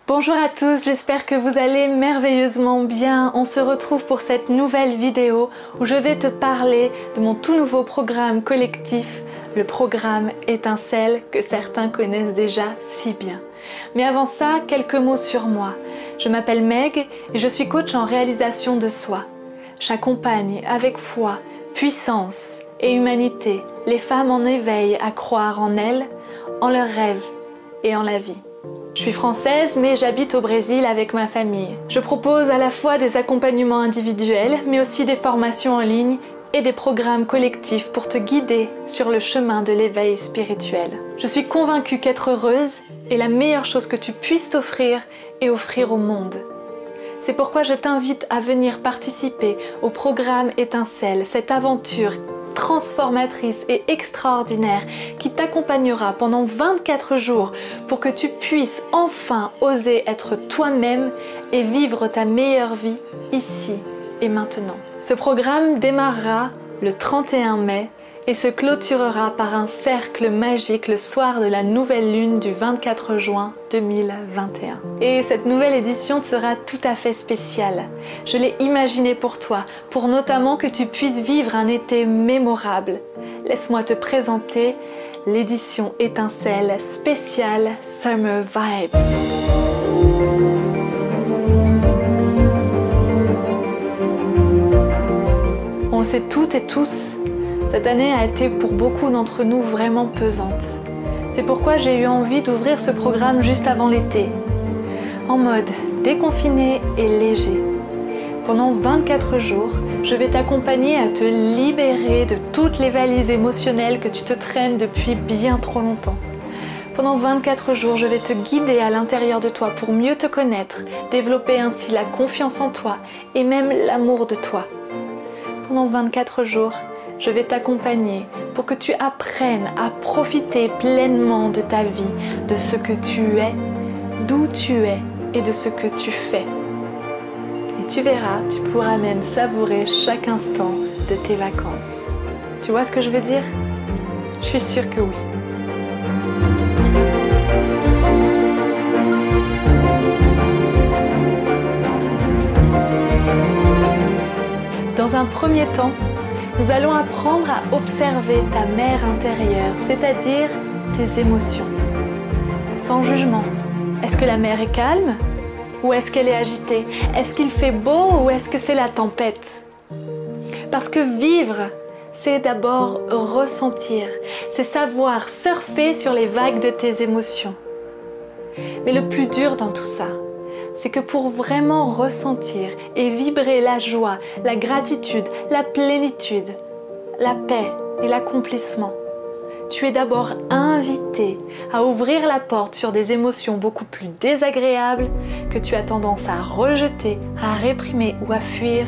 Bonjour à tous, j'espère que vous allez merveilleusement bien. On se retrouve pour cette nouvelle vidéo où je vais te parler de mon tout nouveau programme collectif, le programme Étincelle que certains connaissent déjà si bien. Mais avant ça, quelques mots sur moi. Je m'appelle Meg et je suis coach en réalisation de soi. J'accompagne avec foi, puissance et humanité les femmes en éveil à croire en elles, en leurs rêves et en la vie. Je suis française mais j'habite au Brésil avec ma famille. Je propose à la fois des accompagnements individuels mais aussi des formations en ligne et des programmes collectifs pour te guider sur le chemin de l'éveil spirituel. Je suis convaincue qu'être heureuse est la meilleure chose que tu puisses t'offrir et offrir au monde. C'est pourquoi je t'invite à venir participer au programme Étincelle, cette aventure transformatrice et extraordinaire qui t'accompagnera pendant 24 jours pour que tu puisses enfin oser être toi-même et vivre ta meilleure vie ici et maintenant. Ce programme démarrera le 31 mai et se clôturera par un cercle magique le soir de la nouvelle lune du 24 juin 2021. Et cette nouvelle édition sera tout à fait spéciale. Je l'ai imaginée pour toi, pour notamment que tu puisses vivre un été mémorable. Laisse-moi te présenter l'édition Étincelle spéciale Summer Vibes. On le sait toutes et tous, cette année a été pour beaucoup d'entre nous vraiment pesante. C'est pourquoi j'ai eu envie d'ouvrir ce programme juste avant l'été, en mode déconfiné et léger. Pendant 24 jours, je vais t'accompagner à te libérer de toutes les valises émotionnelles que tu te traînes depuis bien trop longtemps. Pendant 24 jours, je vais te guider à l'intérieur de toi pour mieux te connaître, développer ainsi la confiance en toi et même l'amour de toi. Pendant 24 jours, je vais t'accompagner pour que tu apprennes à profiter pleinement de ta vie, de ce que tu es, d'où tu es et de ce que tu fais. Et tu verras, tu pourras même savourer chaque instant de tes vacances. Tu vois ce que je veux dire? Je suis sûre que oui. Dans un premier temps, nous allons apprendre à observer ta mer intérieure, c'est-à-dire tes émotions. Sans jugement. Est-ce que la mer est calme ou est-ce qu'elle est agitée? Est-ce qu'il fait beau ou est-ce que c'est la tempête? Parce que vivre, c'est d'abord ressentir, c'est savoir surfer sur les vagues de tes émotions. Mais le plus dur dans tout ça, c'est que pour vraiment ressentir et vibrer la joie, la gratitude, la plénitude, la paix et l'accomplissement, tu es d'abord invité à ouvrir la porte sur des émotions beaucoup plus désagréables que tu as tendance à rejeter, à réprimer ou à fuir,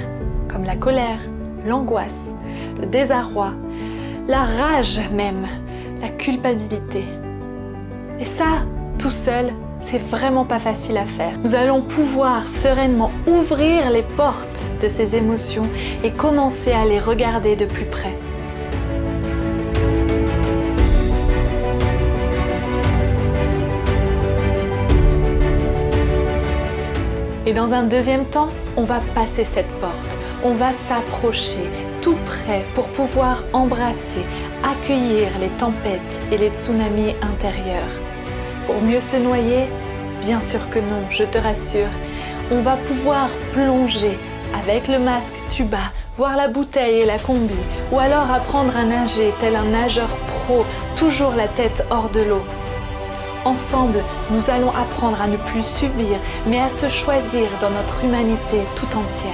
comme la colère, l'angoisse, le désarroi, la rage même, la culpabilité. Et ça, tout seul, c'est vraiment pas facile à faire. Nous allons pouvoir sereinement ouvrir les portes de ces émotions et commencer à les regarder de plus près. Et dans un deuxième temps, on va passer cette porte. On va s'approcher tout près pour pouvoir embrasser, accueillir les tempêtes et les tsunamis intérieurs. Pour mieux se noyer? Bien sûr que non, je te rassure. On va pouvoir plonger avec le masque tuba, voir la bouteille et la combi, ou alors apprendre à nager tel un nageur pro, toujours la tête hors de l'eau. Ensemble, nous allons apprendre à ne plus subir, mais à se choisir dans notre humanité tout entière.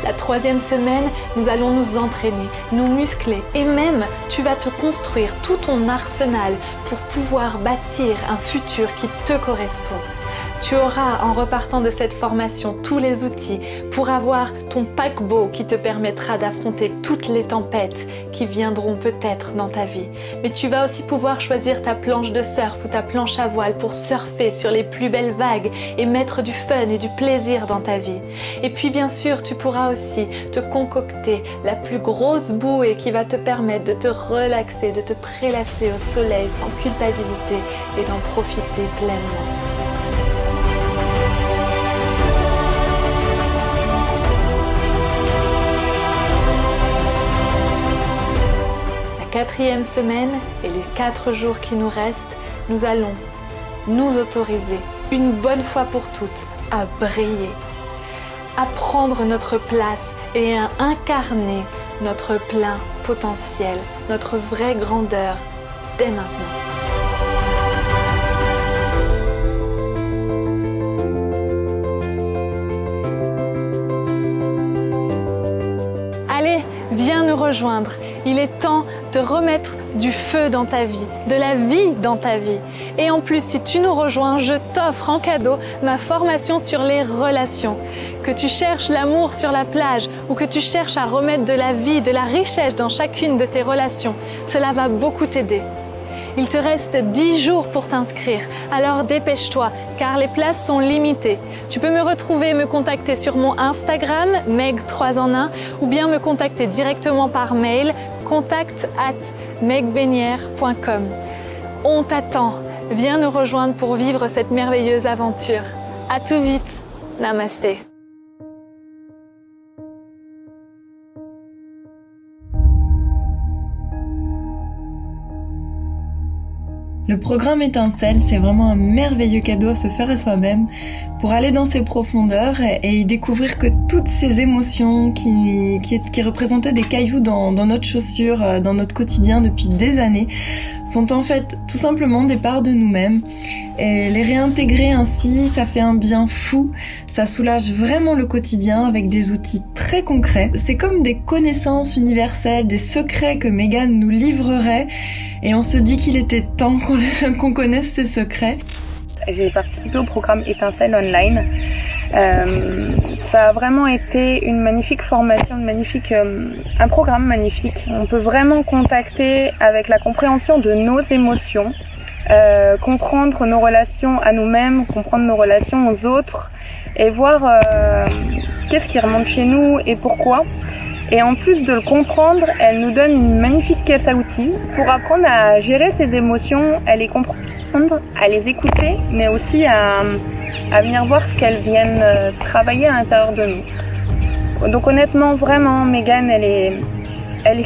La troisième semaine, nous allons nous entraîner, nous muscler et même tu vas te construire tout ton arsenal pour pouvoir bâtir un futur qui te correspond. Tu auras, en repartant de cette formation, tous les outils pour avoir ton paquebot qui te permettra d'affronter toutes les tempêtes qui viendront peut-être dans ta vie. Mais tu vas aussi pouvoir choisir ta planche de surf ou ta planche à voile pour surfer sur les plus belles vagues et mettre du fun et du plaisir dans ta vie. Et puis bien sûr, tu pourras aussi te concocter la plus grosse bouée qui va te permettre de te relaxer, de te prélasser au soleil sans culpabilité et d'en profiter pleinement. La 4e semaine et les 4 jours qui nous restent, nous allons nous autoriser une bonne fois pour toutes à briller, à prendre notre place et à incarner notre plein potentiel, notre vraie grandeur dès maintenant. Allez, viens nous rejoindre. Il est temps de remettre du feu dans ta vie, de la vie dans ta vie. Et en plus, si tu nous rejoins, je t'offre en cadeau ma formation sur les relations. Que tu cherches l'amour sur la plage ou que tu cherches à remettre de la vie, de la richesse dans chacune de tes relations, cela va beaucoup t'aider. Il te reste 10 jours pour t'inscrire, alors dépêche-toi car les places sont limitées. Tu peux me retrouver et me contacter sur mon Instagram, Meg3en1, ou bien me contacter directement par mail, contact@megbenière.com. On t'attend, viens nous rejoindre pour vivre cette merveilleuse aventure. À tout vite, namasté. Le programme Étincelle, c'est vraiment un merveilleux cadeau à se faire à soi-même pour aller dans ses profondeurs et y découvrir que toutes ces émotions qui représentaient des cailloux dans notre chaussure, dans notre quotidien depuis des années, sont en fait tout simplement des parts de nous-mêmes. Et les réintégrer ainsi, ça fait un bien fou, ça soulage vraiment le quotidien avec des outils très concrets. C'est comme des connaissances universelles, des secrets que Megan nous livrerait, et on se dit qu'il était temps qu'on connaisse ces secrets. J'ai participé au programme Étincelle Online. Ça a vraiment été une magnifique formation, un programme magnifique. On peut vraiment contacter avec la compréhension de nos émotions, comprendre nos relations à nous-mêmes, comprendre nos relations aux autres et voir qu'est-ce qui remonte chez nous et pourquoi. Et en plus de le comprendre, elle nous donne une magnifique caisse à outils pour apprendre à gérer ses émotions, à les comprendre, à les écouter, mais aussi à venir voir ce qu'elles viennent travailler à l'intérieur de nous. Donc honnêtement, vraiment, Megan, elle est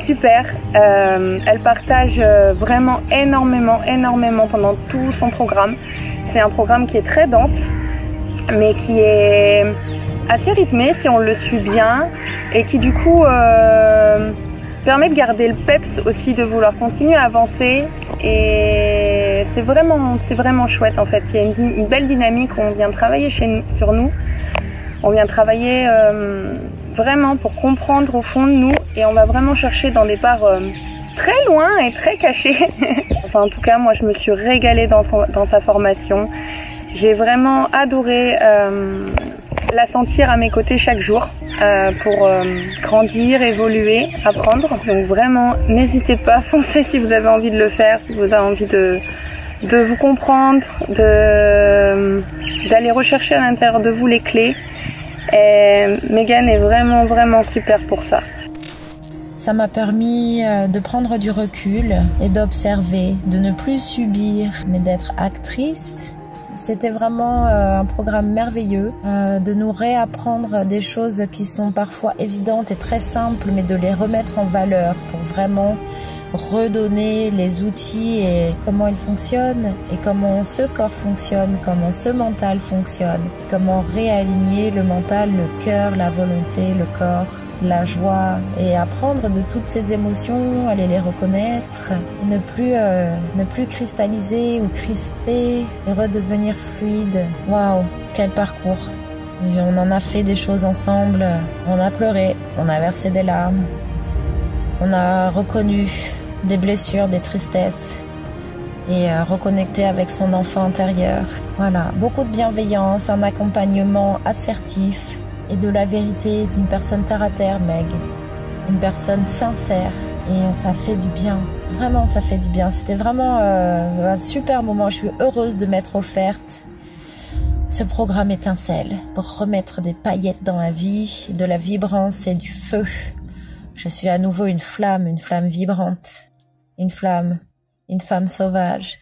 super. Elle partage vraiment énormément pendant tout son programme. C'est un programme qui est très dense, mais qui est assez rythmé si on le suit bien et qui du coup permet de garder le peps aussi, de vouloir continuer à avancer. Et c'est vraiment chouette en fait. Il y a une belle dynamique. On vient travailler sur nous. On vient travailler vraiment pour comprendre au fond de nous et on va vraiment chercher dans des parts très loin et très cachées. Enfin, en tout cas, moi je me suis régalée dans sa formation. J'ai vraiment adoré la sentir à mes côtés chaque jour pour grandir, évoluer, apprendre. Donc vraiment, n'hésitez pas, foncez si vous avez envie de le faire, si vous avez envie de vous comprendre, d'aller rechercher à l'intérieur de vous les clés. Et Megan est vraiment super pour ça. Ça m'a permis de prendre du recul et d'observer, de ne plus subir, mais d'être actrice. C'était vraiment un programme merveilleux, de nous réapprendre des choses qui sont parfois évidentes et très simples, mais de les remettre en valeur pour vraiment redonner les outils et comment ils fonctionnent et comment ce corps fonctionne, comment ce mental fonctionne, comment réaligner le mental, le cœur, la volonté, le corps, la joie et apprendre de toutes ces émotions, aller les reconnaître, et ne plus cristalliser ou crisper et redevenir fluide. Waouh, quel parcours! Et on en a fait des choses ensemble, on a pleuré, on a versé des larmes. On a reconnu des blessures, des tristesses. et reconnecter avec son enfant intérieur. Voilà, beaucoup de bienveillance, un accompagnement assertif et de la vérité d'une personne terre à terre, Meg. Une personne sincère et ça fait du bien. Vraiment, ça fait du bien. C'était vraiment un super moment. Je suis heureuse de m'être offerte ce programme étincelle pour remettre des paillettes dans la vie, de la vibrance et du feu. Je suis à nouveau une flamme vibrante, une femme sauvage.